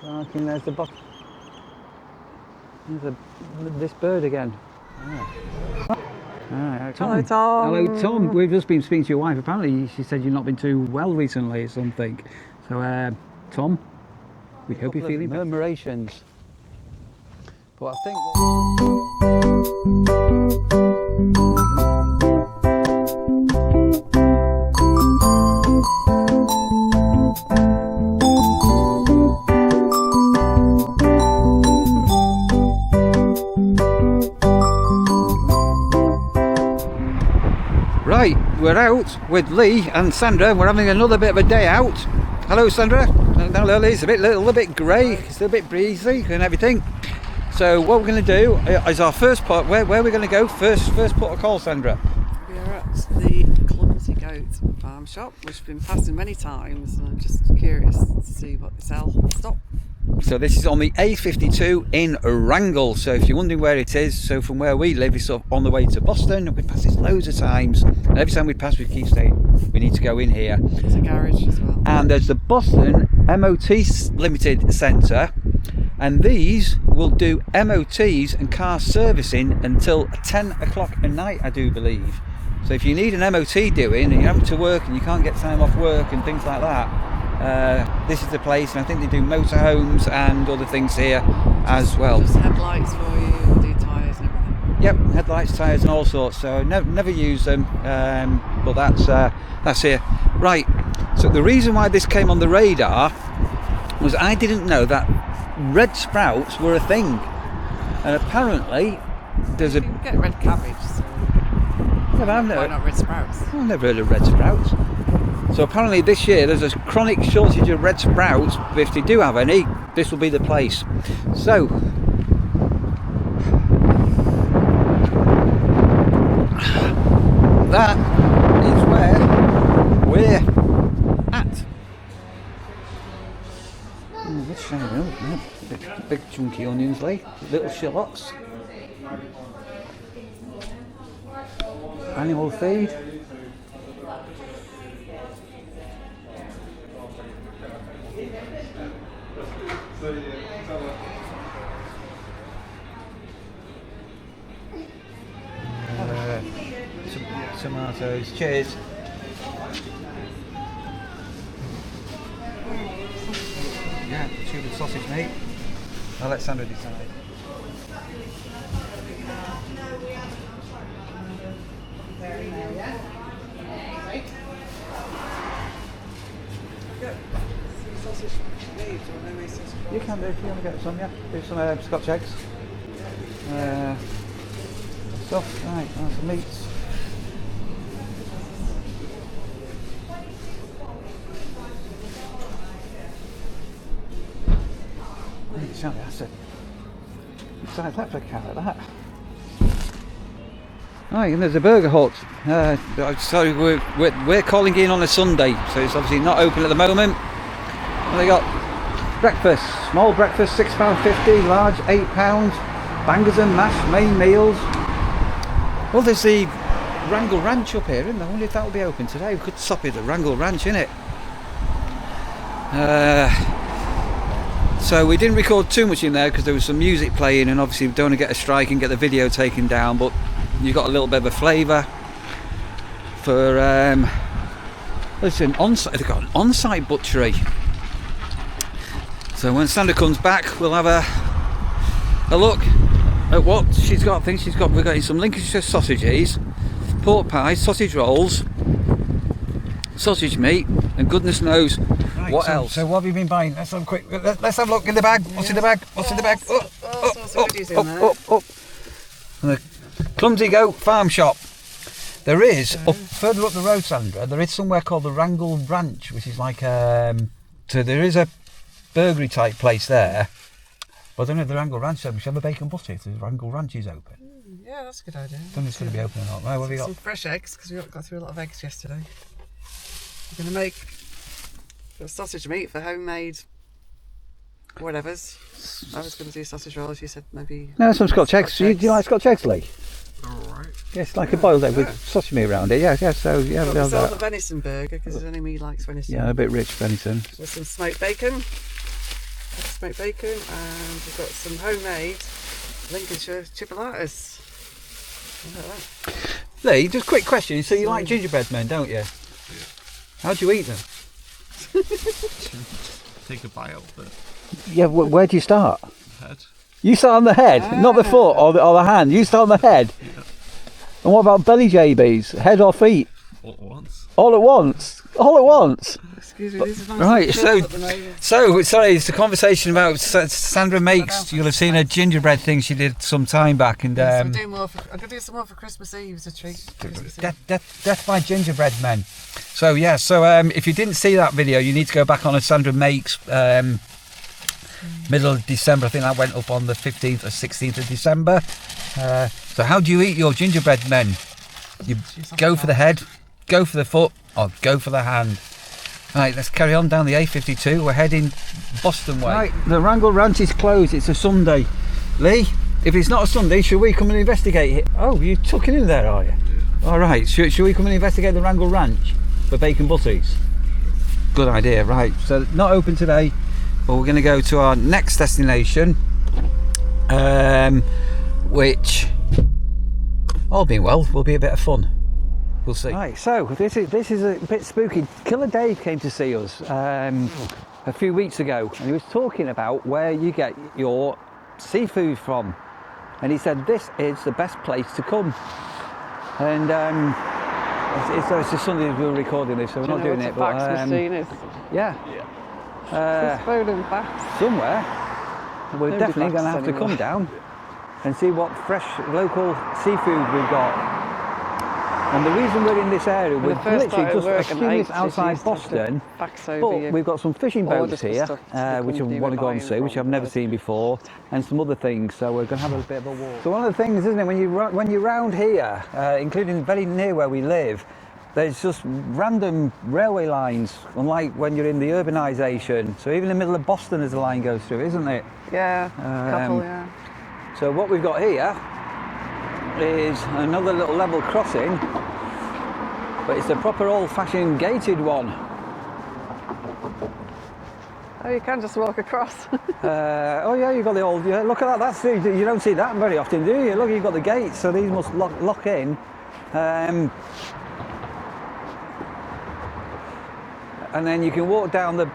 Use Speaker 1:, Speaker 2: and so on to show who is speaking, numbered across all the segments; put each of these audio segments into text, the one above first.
Speaker 1: Barking, there's the bottom. There's this bird again. Tom.
Speaker 2: Hello, Tom.
Speaker 1: Hello, Tom. We've just been speaking to your wife. Apparently, she said you've not been too well recently or something. So, Tom, we hope you're feeling better. Murmurations. But I think... Right, we're out with Lee and Sandra. We're having another bit of a day out. Hello, Sandra. Hello, Lee. It's a little bit grey. It's a bit breezy and everything. So what we're going to do is our first part. Where are we going to go? First port of call, Sandra.
Speaker 2: We are at the Clumsy Goat farm shop, which we've been passing many times, and I'm just curious to see what they sell. Stop.
Speaker 1: So this is on the A52 in Wrangle. So if you're wondering where it is, so from where we live, it's sort of on the way to Boston. We pass it loads of times, and every time we pass, we keep saying we need to go in here.
Speaker 2: There's a garage as well.
Speaker 1: And there's the Boston MOT Limited Centre, and these will do MOTs and car servicing until 10 o'clock at night, I do believe. So if you need an MOT doing and you're having to work and you can't get time off work and things like that, this is the place. And I think they do motorhomes and other things here as well.
Speaker 2: Just headlights for you, do tyres and everything.
Speaker 1: Yep, headlights, tyres and all sorts. So never use them, but that's here. Right, so the reason why this came on the radar was I didn't know that red sprouts were a thing. And apparently there's
Speaker 2: You can get red cabbage, so why not red sprouts?
Speaker 1: I've never heard of red sprouts. So apparently this year there's a chronic shortage of red sprouts, but if they do have any, this will be the place. So that is where we're at. Big chunky onions, like little shallots. Animal feed. Tomatoes. Cheers. Yeah, tube and sausage meat. I'll let Sandra decide.
Speaker 2: Sausage meat or no meat sausage?
Speaker 1: You can do if you want to get some, yeah. Do some Scotch eggs. Stuff, right, and some meats. That's it. Besides that for a cat like that. Right, and there's a burger hut. So we're calling in on a Sunday, so it's obviously not open at the moment. And they got breakfast, small breakfast £6.50, large £8, bangers and mash, main meals. Well, there's the Wrangle Ranch up here, isn't there? I wonder if that will be open today. We could stop it at Wrangle Ranch, innit? So we didn't record too much in there because there was some music playing, and obviously we don't want to get a strike and get the video taken down, but you got a little bit of a flavour for listen, they've got an on-site butchery. So when Sandra comes back, we'll have a look at what she's got. I think we're getting some Lincolnshire sausages, pork pies, sausage rolls, sausage meat, and goodness knows what else. So what have you been buying? Let's have a quick. Let's have a look in the bag. What's in the bag? What's in the bag? Up. And the Clumsy Goat Farm Shop. There is further up the road, Sandra. There is somewhere called the Wrangle Ranch, which is like so there is a burglary type place there. But I don't know if the Wrangle Ranch we should have a bacon butty if the Wrangle Ranch is open.
Speaker 2: Yeah, that's a good idea.
Speaker 1: I don't know if it's going to be open or not. Right, what have you got?
Speaker 2: Some fresh eggs, because we got through a lot of eggs yesterday. We're going to make sausage meat for homemade whatever's. I was going to do sausage rolls, you said maybe...
Speaker 1: No, some Scotch eggs. Do you like Scotch eggs, Lee?
Speaker 3: Alright.
Speaker 1: Yes, like a boiled egg with sausage meat around it. Yeah, so yeah,
Speaker 2: we'll sell the venison burger because only me likes venison.
Speaker 1: Yeah, a bit rich venison.
Speaker 2: With some smoked bacon, to make bacon, and we've got some homemade Lincolnshire chipolatas. Look at that.
Speaker 1: Lee, just a quick question. So you like gingerbread men, don't you?
Speaker 3: Yeah.
Speaker 1: How do you eat them?
Speaker 3: Take a bite of the
Speaker 1: Yeah, where do you start?
Speaker 3: head.
Speaker 1: You start on the head, not the foot or the hand. You start on the head.
Speaker 3: Yeah.
Speaker 1: And what about belly JBs? Head or feet?
Speaker 3: All at once.
Speaker 1: All at once? All at once?
Speaker 2: Excuse me, these are nice
Speaker 1: Right,
Speaker 2: and
Speaker 1: so
Speaker 2: chilled at the moment.
Speaker 1: sorry, it's a conversation about Sandra makes. You'll have seen a gingerbread thing she did some time back, and
Speaker 2: So I'm doing more for, I'm going to do some more for Christmas Eve as a treat. Christmas Eve.
Speaker 1: Death by Gingerbread Men. So yeah, if you didn't see that video, you need to go back on a Sandra Makes middle of December. I think that went up on the 15th or 16th of December. So how do you eat your gingerbread men? You go for the head, go for the foot, or go for the hand. Right, let's carry on down the A52. We're heading Boston way. Right, the Wrangle Ranch is closed. It's a Sunday. Lee, if it's not a Sunday, should we come and investigate it? Oh, you're tucking in there, are you? Yeah. All right, should we come and investigate the Wrangle Ranch for bacon butties? Good idea, right. So not open today, but we're going to go to our next destination, which, all being well, will be a bit of fun. We'll see. Right, so this is a bit spooky. Killer Dave came to see us a few weeks ago, and he was talking about where you get your seafood from, and he said this is the best place to come. And it's a Sunday we're recording this, so we're not doing it.
Speaker 2: But machine is.
Speaker 1: Yeah.
Speaker 2: Spoon and fax.
Speaker 1: Somewhere. We're definitely going to have to come down and see what fresh local seafood we've got. And the reason we're in this area, we're literally just a few minutes outside Boston, but we've got some fishing boats here, which I want to go and see, which I've never seen before, and some other things, so we're going to have a bit of a walk. So one of the things, isn't it, when you're round here, including very near where we live, there's just random railway lines, unlike when you're in the urbanisation. So even in the middle of Boston there's a line goes through, isn't it?
Speaker 2: Yeah, couple, yeah.
Speaker 1: So what we've got here is another little level crossing, but it's a proper old-fashioned gated one.
Speaker 2: Oh, you can just walk across.
Speaker 1: Oh yeah, you've got the old, yeah, look at that, you don't see that very often, do you? Look, you've got the gates, so these must lock in. And then you can walk down the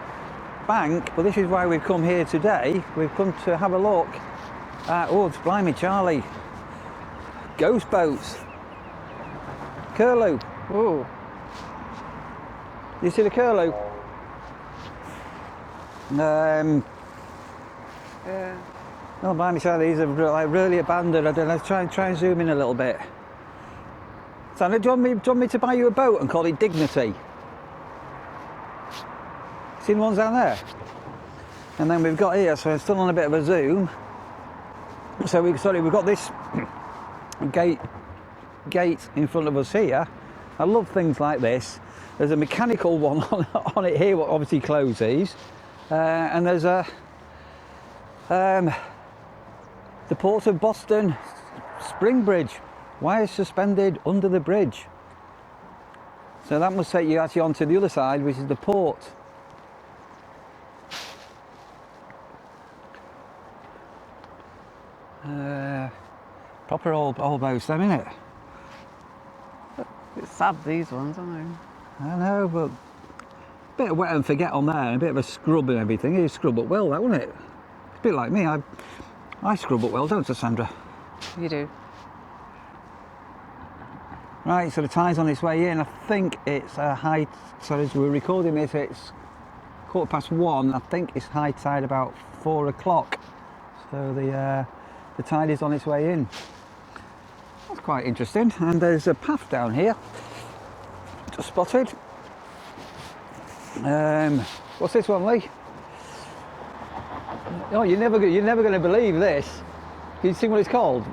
Speaker 1: bank, but this is why we've come here today. We've come to have a look at, oh, it's blimey Charlie, ghost boats, curlew.
Speaker 2: Ooh.
Speaker 1: You see the curlew?
Speaker 2: Yeah.
Speaker 1: Oh, blimey Charlie, these are like really abandoned. I don't know, try and zoom in a little bit. Sandra, do you want me to buy you a boat and call it Dignity? Seen ones down there? And then we've got here, so I'm still on a bit of a zoom. So we've got this gate in front of us here. I love things like this. There's a mechanical one on it here, what obviously closes, and there's a the Port of Boston Spring Bridge, wires suspended under the bridge. So that must take you actually onto the other side, which is the port. Proper old boats, isn't it?
Speaker 2: It's sad, these ones, aren't they?
Speaker 1: I know, but a bit of wet and forget on there, and a bit of a scrub and everything. You scrub up well, that, wouldn't it? It's a bit like me. I scrub up well, don't I, Sandra?
Speaker 2: You do.
Speaker 1: Right, so the tide's on its way in. I think it's high. So as we're recording this, it's 1:15. I think it's high tide about 4 o'clock. So the tide is on its way in. That's quite interesting. And there's a path down here, just spotted. What's this one, Lee? Oh, you're never going to believe this. Can you see what it's called?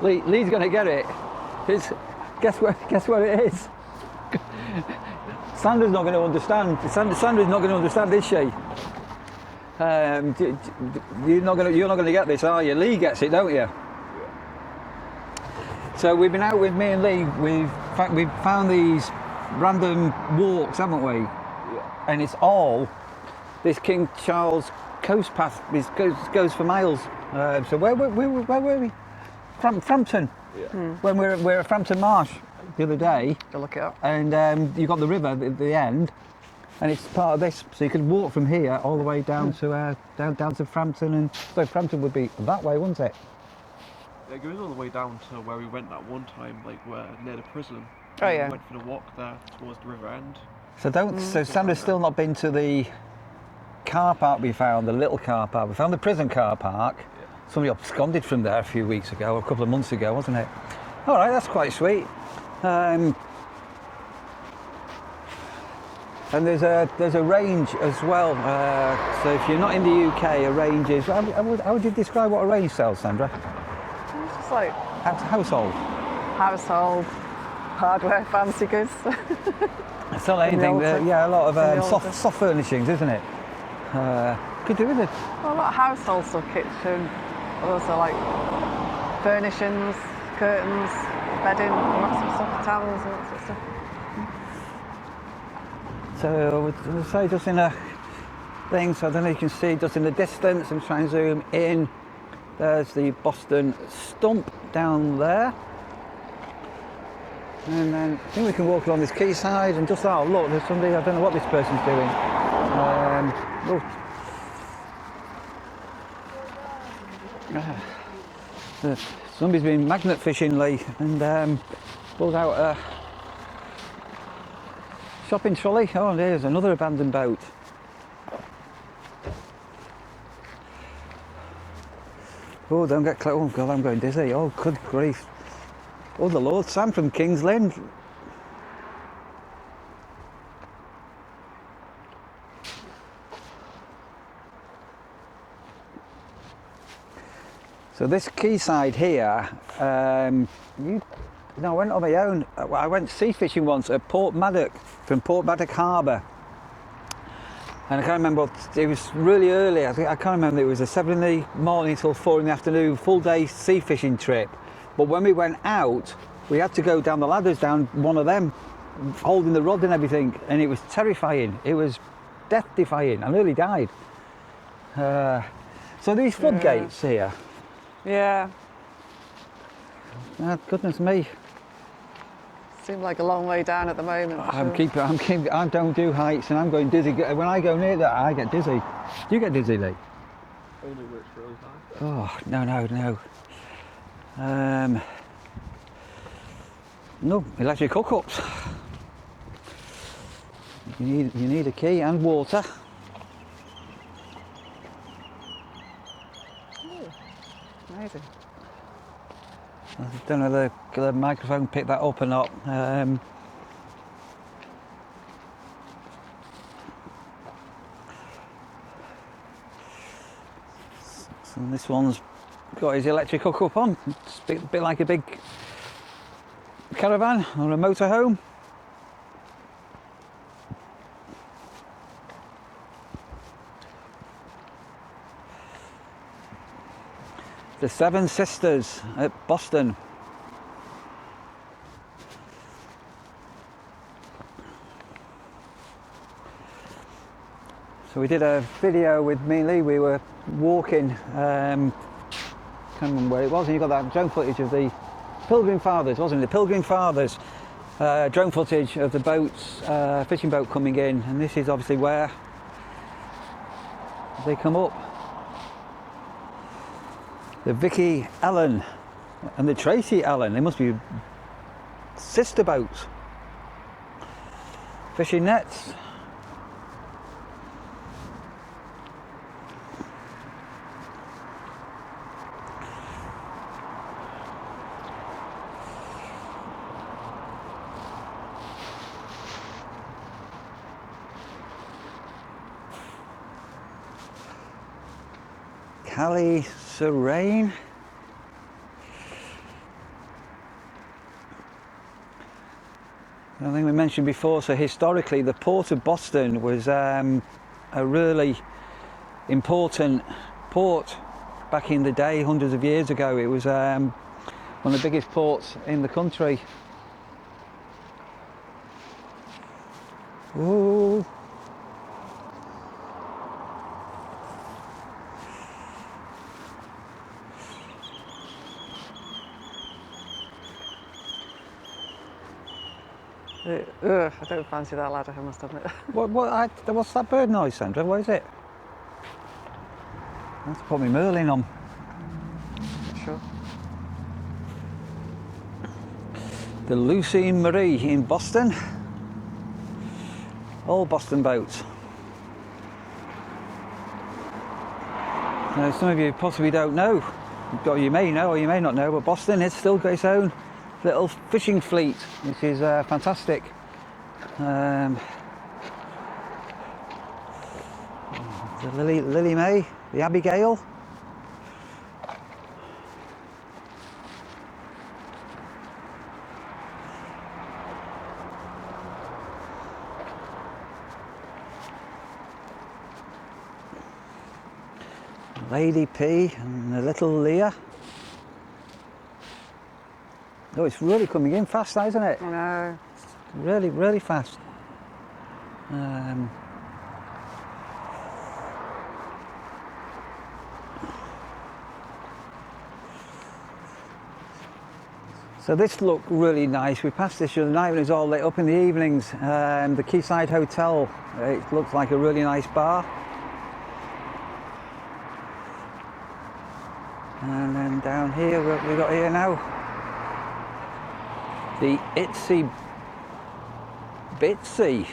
Speaker 1: Lee's going to get it. Guess where it is? Sandra's not going to understand. Sandra's not going to understand, is she? You're not going to get this, are you? Lee gets it, don't you? So we've been out with me and Lee. We've found these random walks, haven't we? Yeah. And it's all this King Charles coast path goes for miles. So where were we? Frampton.
Speaker 3: Yeah.
Speaker 1: When we're at Frampton Marsh the other day,
Speaker 2: Go look it up.
Speaker 1: and you've got the river at the end, and it's part of this. So you could walk from here all the way down to down to Frampton, and so Frampton would be that way, wouldn't it?
Speaker 3: It goes all the way down to where we went that one time, like where near the prison.
Speaker 2: Oh, yeah.
Speaker 3: We went for the walk there towards the river end.
Speaker 1: So Sandra's still not been to the car park we found, the little car park. We found the prison car park.
Speaker 3: Yeah.
Speaker 1: Somebody absconded from there a few weeks ago, or a couple of months ago, wasn't it? All right, that's quite sweet. And there's a range as well. So if you're not in the UK, a range is. How would you describe what a range sells, Sandra?
Speaker 2: It's just like
Speaker 1: Household.
Speaker 2: household, hardware, fancy goods.
Speaker 1: It's not anything.
Speaker 2: Milton.
Speaker 1: Yeah, a lot of
Speaker 2: Milton.
Speaker 1: soft furnishings, isn't it? Could do with it.
Speaker 2: Well, a lot of household stuff, kitchen, also like furnishings, curtains, bedding, all that sort of stuff, towels, all that sort of stuff.
Speaker 1: So we'll say just in a thing, so I don't know if you can see just in the distance, and try and zoom in. There's the Boston stump down there. And then I think we can walk along this quayside and just, oh look, there's somebody, I don't know what this person's doing. Somebody's been magnet fishing, Lee, and pulled out a shopping trolley. Oh, there's another abandoned boat. Oh, don't get close. Oh, God, I'm going dizzy. Oh, good grief. Oh, the Lord, Sam from King's Lynn. So this quayside here, I went on my own. I went sea fishing once at Port Maddock, from Port Maddock Harbour. And I can't remember, it was really early. I can't remember, it was a 7 in the morning till 4 in the afternoon, full day sea fishing trip. But when we went out, we had to go down the ladders, down one of them, holding the rod and everything. And it was terrifying. It was death defying. I nearly died. So these floodgates here,
Speaker 2: Yeah,
Speaker 1: goodness me.
Speaker 2: seem like a long way down at the moment.
Speaker 1: I don't do heights and I'm going dizzy. When I go near that, I get dizzy. Do you get dizzy, Lee?
Speaker 3: Only works really hard.
Speaker 1: Oh, no. No, electric hookups. You need a key and water.
Speaker 2: Amazing.
Speaker 1: I don't know whether the microphone picked that up or not. So this one's got his electric hookup on. It's a bit like a big caravan or a motorhome. The Seven Sisters at Boston. So we did a video with me and Lee. We were walking, can't remember where it was, and you got that drone footage of the Pilgrim Fathers, wasn't it? The Pilgrim Fathers drone footage of the boats, fishing boat coming in, and this is obviously where they come up. The Vicky Ellen and the Tracy Ellen, they must be sister boats. Fishing nets. Callie Serene. I think we mentioned before, so historically the port of Boston was a really important port back in the day, hundreds of years ago. It was one of the biggest ports in the country. Ooh.
Speaker 2: Ugh, I don't fancy that ladder, I must admit.
Speaker 1: What's that bird noise, Sandra? What is it? I have to put my Merlin on.
Speaker 2: Sure.
Speaker 1: The Lucy Marie in Boston. All Boston boats. Now, some of you possibly don't know, or you may know or you may not know, but Boston has still got its own little fishing fleet, which is fantastic. The Lily May, the Abigail. Lady P and the little Leah. Oh, it's really coming in fast, isn't it?
Speaker 2: I know.
Speaker 1: Really, really fast. So this looked really nice. We passed this the other night when it was all lit up in the evenings. The Quayside Hotel, it looks like a really nice bar. And then down here, what we got here now? The Itsy Bitsy.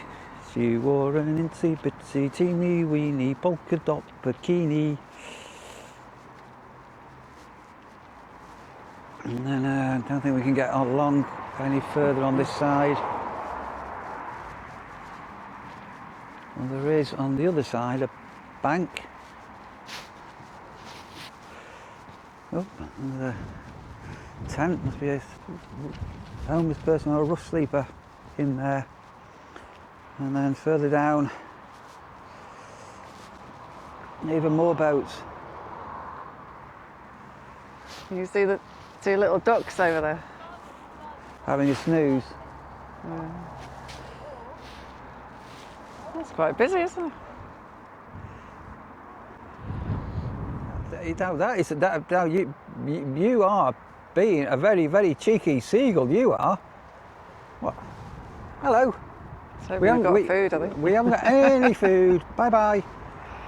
Speaker 1: She wore an itsy bitsy teeny weeny polka dot bikini. And then I don't think we can get along any further on this side. Well, there is on the other side a bank. Oh, and a tent, must be a homeless person or a rough sleeper in there. And then further down, even more boats.
Speaker 2: You see the two little ducks over there?
Speaker 1: Having a snooze.
Speaker 2: That's quite busy, isn't it?
Speaker 1: You are being a very, very cheeky seagull, you are. What? Hello.
Speaker 2: So we haven't got food, I think.
Speaker 1: We haven't got any food. Bye bye.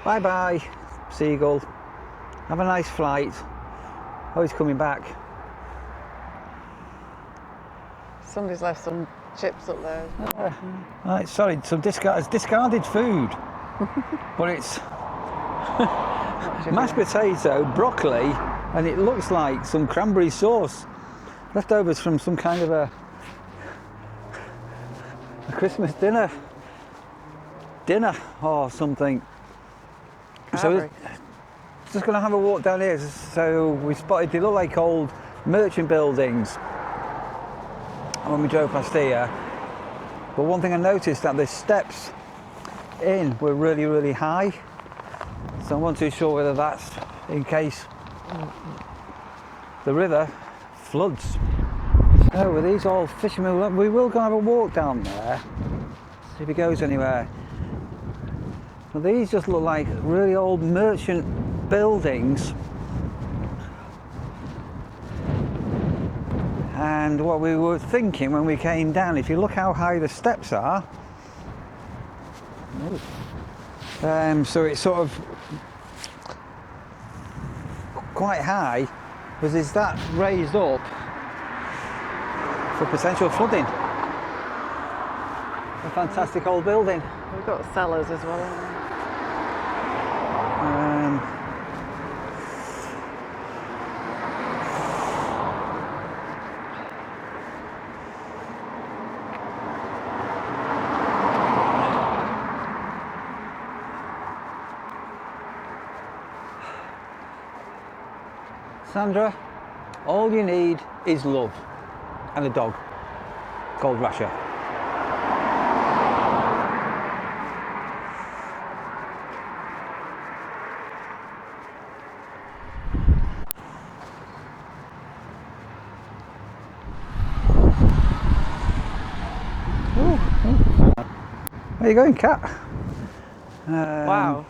Speaker 1: Bye bye, seagull. Have a nice flight. Oh, he's coming back.
Speaker 2: Somebody's left some chips up there.
Speaker 1: Right, sorry, some discarded food. But it's mashed potato, broccoli, and it looks like some cranberry sauce. Leftovers from some kind of a Christmas dinner or something. So just going to have a walk down here. So we spotted, they look like old merchant buildings when we drove past here. But one thing I noticed that the steps in were really, really high. So I'm not too sure whether that's in case the river floods. So with these old fishermen, we will go have a walk down there, see if it goes anywhere. But these just look like really old merchant buildings. And what we were thinking when we came down, if you look how high the steps are, so it's sort of quite high, because is that raised up for potential flooding? A fantastic old building.
Speaker 2: We've got cellars as well, haven't we?
Speaker 1: Sandra, all you need is love and a dog called Rasha. Where are you going, Cat?
Speaker 2: Wow.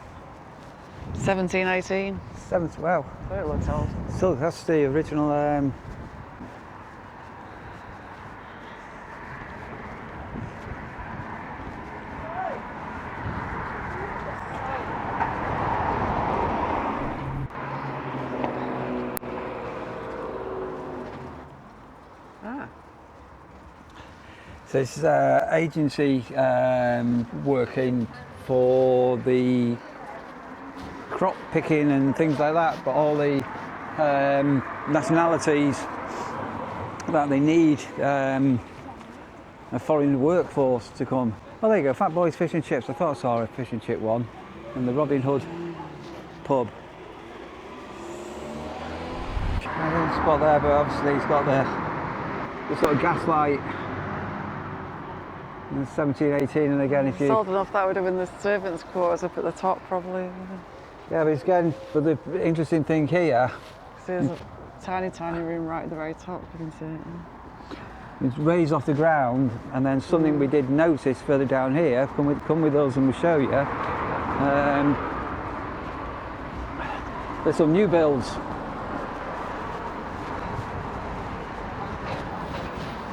Speaker 2: 1718.
Speaker 1: Wow.
Speaker 2: So it looks old.
Speaker 1: So that's the original So it's agency working for the crop picking and things like that, but all the nationalities that they need a foreign workforce to come. Oh, there you go, Fat Boy's Fish and Chips. I thought I saw a fish and chip one, and the Robin Hood pub. I didn't spot there, but obviously it's got the sort of gaslight. And 17, 18, and again if you...
Speaker 2: Sold enough, that would have been the servants' quarters up at the top probably.
Speaker 1: Yeah, but it's again, but the interesting thing here...
Speaker 2: See, there's a tiny, tiny room right at the very top, you can see it. Yeah.
Speaker 1: It's raised off the ground, and then something we did notice further down here, come with us and we'll show you. There's some new builds.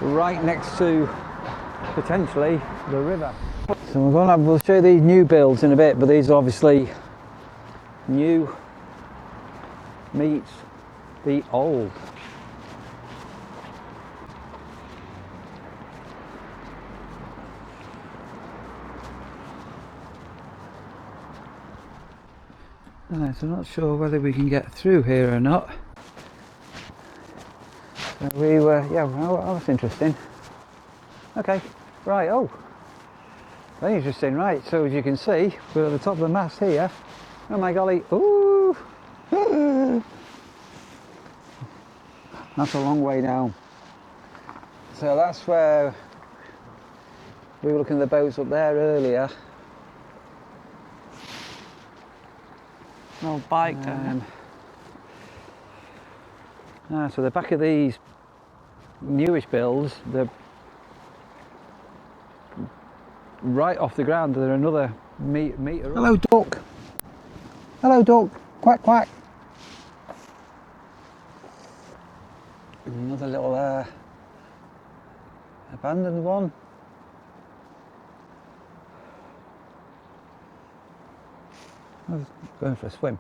Speaker 1: Right next to, potentially, the river. So we'll show you these new builds in a bit, but these are obviously new meets the old. Right, so I'm not sure whether we can get through here or not. So we were, yeah, well, that's interesting. Okay, right, oh, very interesting, right, so as you can see, we're at the top of the mast here. Oh my golly, ooh! That's a long way down. So that's where we were looking at the boats up there earlier.
Speaker 2: Little bike down
Speaker 1: so the back of these newish builds, they're right off the ground. They're another metre. Hello, duck. Hello, duck. Quack, quack. Another little abandoned one. I was going for a swim.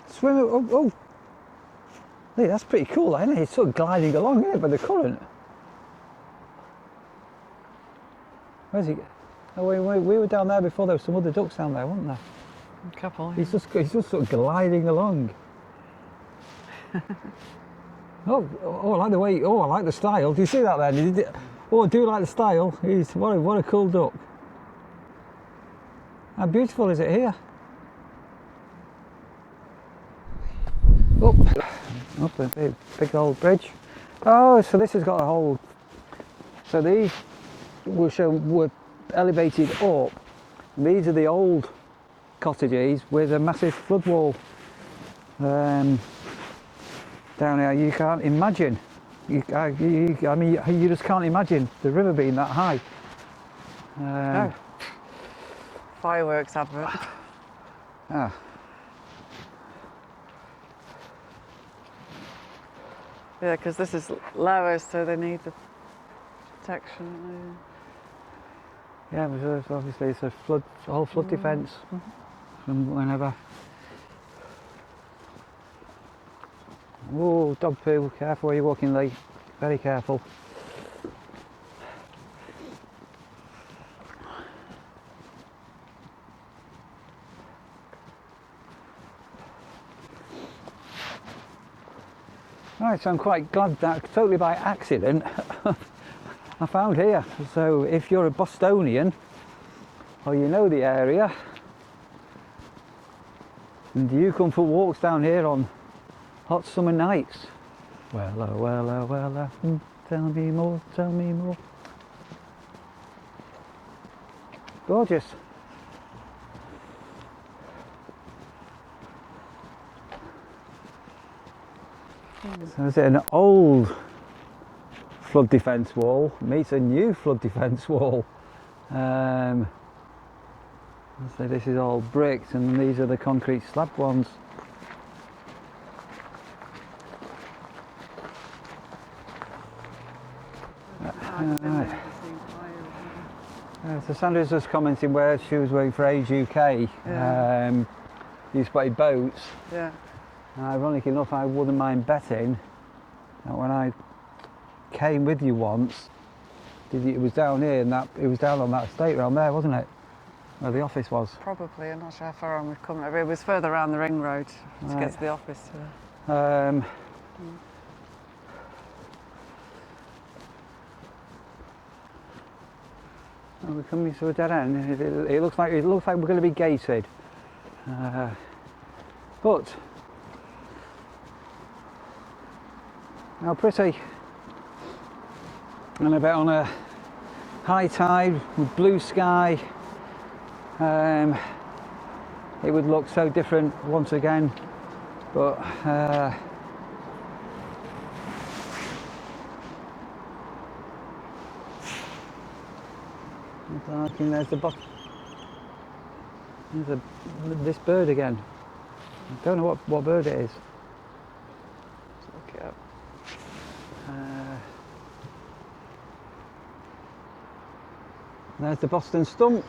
Speaker 1: Swim, oh! Hey, that's pretty cool, isn't it? It's sort of gliding along, isn't it, by the current? Where's he? Oh, we were down there before. There were some other ducks down there, weren't there?
Speaker 2: A couple.
Speaker 1: He's just sort of gliding along. oh, I like the way. Oh, I like the style. Do you see that then? Oh, I do like the style. What a cool duck. How beautiful is it here? Up a big old bridge. Oh, so this has got a whole. So these were elevated up. These are the old cottages with a massive flood wall down here. You can't imagine. I mean, you just can't imagine the river being that high.
Speaker 2: No. Fireworks advert.
Speaker 1: Ah.
Speaker 2: Yeah, because this is lower, so they need the protection.
Speaker 1: Yeah, but obviously it's a whole flood defence from whenever. Oh, dog poo! Careful where you're walking, Lee. Very careful. Right, so I'm quite glad that totally by accident I found here. So if you're a Bostonian or you know the area and you come for walks down here on hot summer nights, well, tell me more, tell me more. Gorgeous. So is it an old flood defence wall meets a new flood defence wall? So this is all bricked and these are the concrete slab ones. Right. So Sandra's just commenting where she was working for Age UK.
Speaker 2: Yeah.
Speaker 1: You spotted boats.
Speaker 2: Yeah.
Speaker 1: And ironic enough, I wouldn't mind betting that when I came with you once, it was down here, and it was down on that estate round there, wasn't it? Where the office was.
Speaker 2: Probably. I'm not sure how far on we've come. It was further around the ring road to
Speaker 1: Right.
Speaker 2: get to the office.
Speaker 1: We're coming to a dead end. It looks like we're going to be gated, but how pretty! And a bit on a high tide with blue sky, it would look so different once again. But there's the bottom. There's this bird again. I don't know what bird it is.
Speaker 2: Let's look it up.
Speaker 1: There's the Boston stump.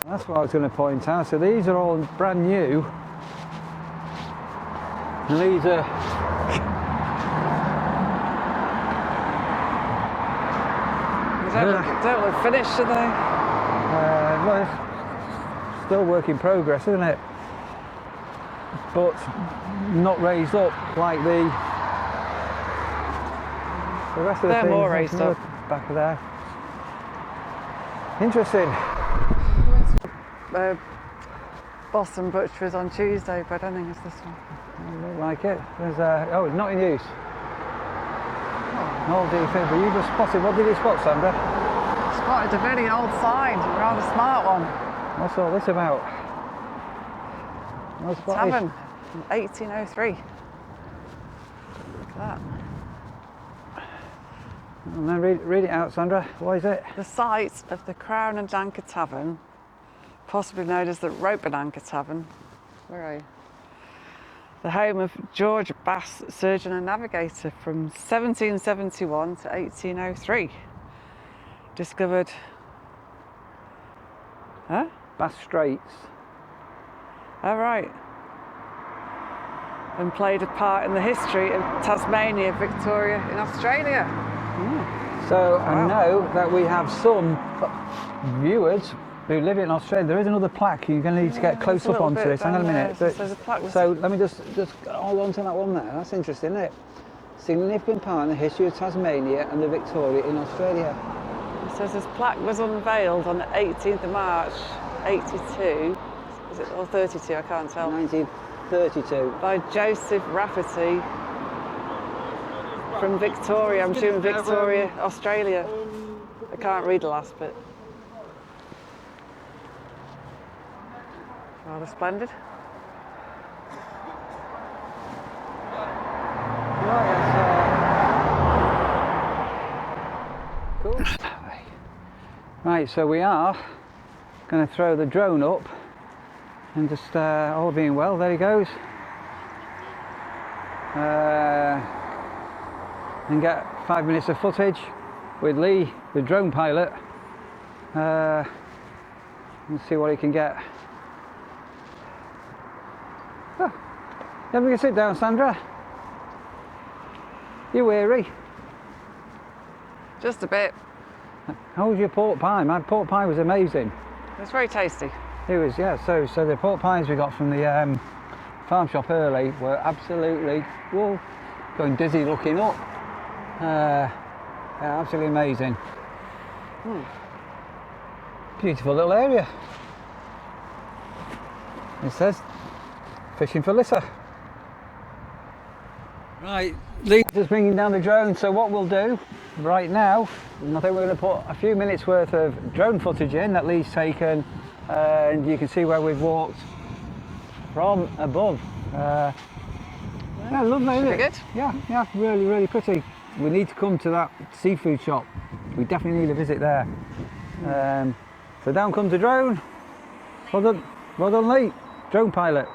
Speaker 1: That's what I was going to point out. So these are all brand new. And these are
Speaker 2: They don't look finished, do they?
Speaker 1: well, it's still work in progress, isn't it? But not raised up like the rest of the
Speaker 2: They're
Speaker 1: things.
Speaker 2: more raised up.
Speaker 1: Back of there. Interesting.
Speaker 2: Boston Butcher's on Tuesday, but I don't think it's this one.
Speaker 1: I don't like it. There's oh, it's not in use. Old defib, but you just spotted. What did you spot, Sandra?
Speaker 2: Spotted a very old sign, a rather smart one.
Speaker 1: What's all this about? What's
Speaker 2: Tavern, from 1803. Look at that.
Speaker 1: And then read it out, Sandra. What is it?
Speaker 2: The site of the Crown and Anchor Tavern, possibly known as the Rope and Anchor Tavern. Where are you? The home of George Bass, surgeon and navigator from 1771 to 1803. Discovered... Huh?
Speaker 1: Bass Straits.
Speaker 2: Oh, right. And played a part in the history of Tasmania, Victoria in Australia.
Speaker 1: So I know that we have some viewers who live in Australia. There is another plaque. You're going to need to get close up onto this. Hang on a minute. So let me just hold on to that one there. That's interesting, isn't it? Significant part in the history of Tasmania and the Victoria in Australia.
Speaker 2: It says this plaque was unveiled on the 18th of March, 82. Is it or 32? I can't tell.
Speaker 1: 1932.
Speaker 2: By Joseph Rafferty from Victoria. I'm assuming Victoria, Australia. I can't read the last bit. Rather splendid.
Speaker 1: Cool. Right, so we are going to throw the drone up and just, all being well, there he goes. And get 5 minutes of footage with Lee, the drone pilot, and see what he can get. Oh, then we can sit down, Sandra. You weary?
Speaker 2: Just a bit.
Speaker 1: How was your pork pie? My pork pie was amazing.
Speaker 2: It's very tasty.
Speaker 1: It was, yeah. So the pork pies we got from the farm shop early were absolutely, well, going dizzy looking up. Yeah, absolutely amazing. Beautiful little area. It says fishing for Lissa. Right, Lee just bringing down the drone. So what we'll do right now, I think we're going to put a few minutes worth of drone footage in that Lee's taken, and you can see where we've walked from above. Yeah, lovely, isn't it?
Speaker 2: Good?
Speaker 1: Yeah, really, really pretty. We need to come to that seafood shop. We definitely need a visit there. So down comes the drone. Well done, Lee, drone pilot.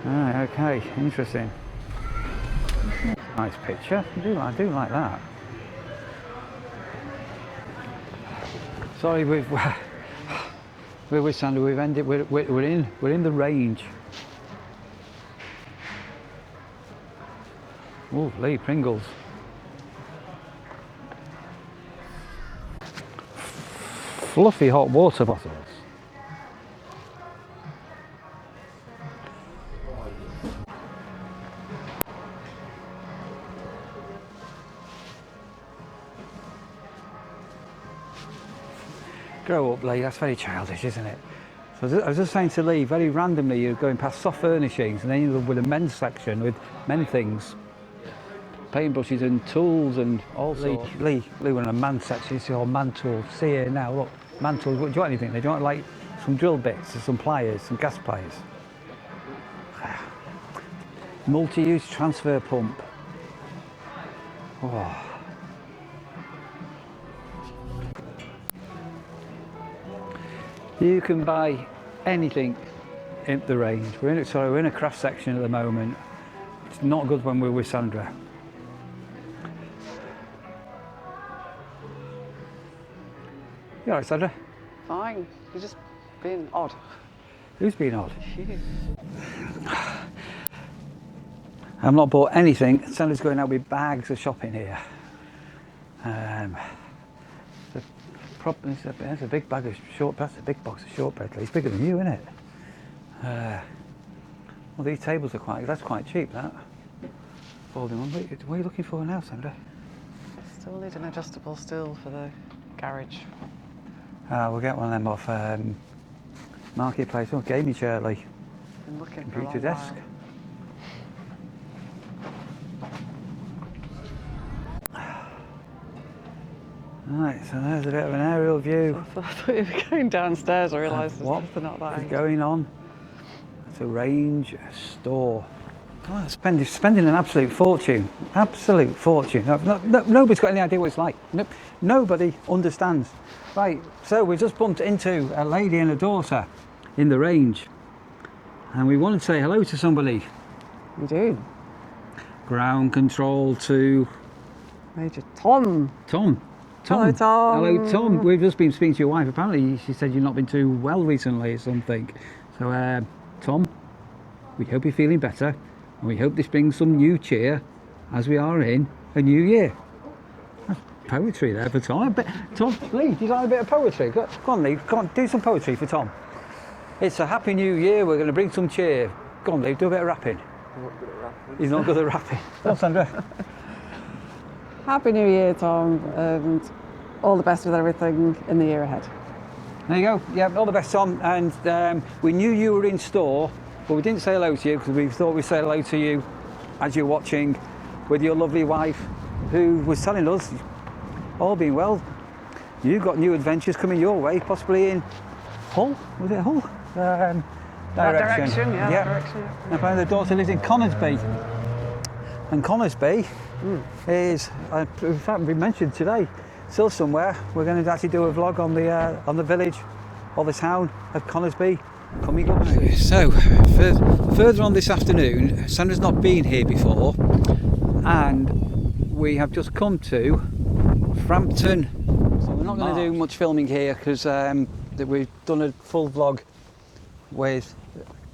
Speaker 1: Right, okay, interesting. Nice picture. I do like that. Sorry, we're with Sandra. We've ended. We're in the range. Oh, Lee Pringles. Fluffy hot water bottles. Grow up, Lee, that's very childish, isn't it? So I was just saying to Lee, very randomly you're going past soft furnishings and then you're with a men's section with men things. Paintbrushes and tools and all sorts. Lee, we're in a man section, you see all man tools. See here now, look, man tools, do you want anything? Do you want like some drill bits, some pliers, some gas pliers? Multi-use transfer pump. Oh. You can buy anything in the range. We're in a craft section at the moment. It's not good when we're with Sandra. You alright, Sandra?
Speaker 2: Fine. You're just being odd.
Speaker 1: Who's being odd?
Speaker 2: You.
Speaker 1: I've not bought anything. Sandra's going out with bags of shopping here. That's a big bag of that's a big box of shortbread. It's bigger than you, isn't it? Well, these tables are that's quite cheap, that. Folding one. What are you looking for now, Sandra?
Speaker 2: Still need an adjustable stool for the garage.
Speaker 1: We'll get one of them off Marketplace. Oh, gaming chair, Lee.
Speaker 2: Been looking
Speaker 1: Computer
Speaker 2: for a long
Speaker 1: desk.
Speaker 2: while.
Speaker 1: Right, so there's a bit of an aerial view.
Speaker 2: I thought you were going downstairs. I realised
Speaker 1: What
Speaker 2: there's not that.
Speaker 1: is going on? It's a range store. Oh, spending an absolute fortune. Absolute fortune. Nobody's got any idea what it's like. Nobody understands. Right, so we just bumped into a lady and a daughter in the range. And we wanted to say hello to somebody.
Speaker 2: You do?
Speaker 1: Ground control to...
Speaker 2: Major Tom.
Speaker 1: Tom.
Speaker 2: Hello, Tom.
Speaker 1: Hello, Tom. We've just been speaking to your wife. Apparently, she said you've not been too well recently or something. So, Tom, we hope you're feeling better. And we hope this brings some new cheer as we are in a new year. That's poetry there for Tom. Tom, Lee, do you like a bit of poetry? Go on, Lee. Go on, do some poetry for Tom. It's a happy new year. We're going to bring some cheer. Go on, Lee, do a bit of rapping.
Speaker 3: I'm not good at rapping.
Speaker 1: He's not good at rapping. Go on, Sandra.
Speaker 2: Happy New Year, Tom, and all the best with everything in the year ahead.
Speaker 1: There you go. Yeah, all the best, Tom. And we knew you were in store, but we didn't say hello to you because we thought we'd say hello to you as you're watching with your lovely wife, who was telling us, all being well, you've got new adventures coming your way, possibly in Hull. Was it Hull? Direction.
Speaker 2: That direction, yeah. That direction, yeah.
Speaker 1: And apparently the daughter lives in Conisbee. And Conisbee is, in fact, we mentioned today, still somewhere. We're going to actually do a vlog on the village or the town of Conisbee coming up. So, further on this afternoon, Sandra's not been here before, and we have just come to Frampton. So we're not going to do much filming here because we've done a full vlog with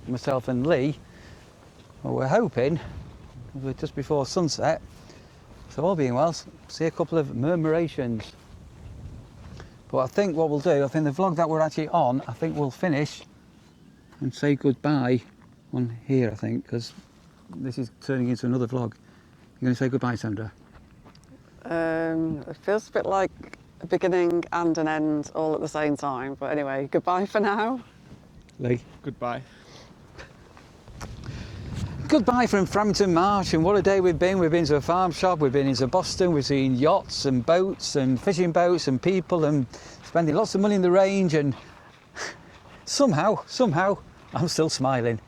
Speaker 1: myself and Lee. Well, we're hoping we're just before sunset, so all being well, see a couple of murmurations. But I think what we'll do, I think the vlog that we're actually on, I think we'll finish and say goodbye on here, I think, because this is turning into another vlog. You're going to say goodbye, Sandra?
Speaker 2: It feels a bit like a beginning and an end all at the same time, but anyway, goodbye for now.
Speaker 1: Lee?
Speaker 3: Goodbye.
Speaker 1: Goodbye from Frampton Marsh, and what a day we've been. We've been to a farm shop, we've been into Boston, we've seen yachts and boats and fishing boats and people and spending lots of money in the range, and somehow, I'm still smiling.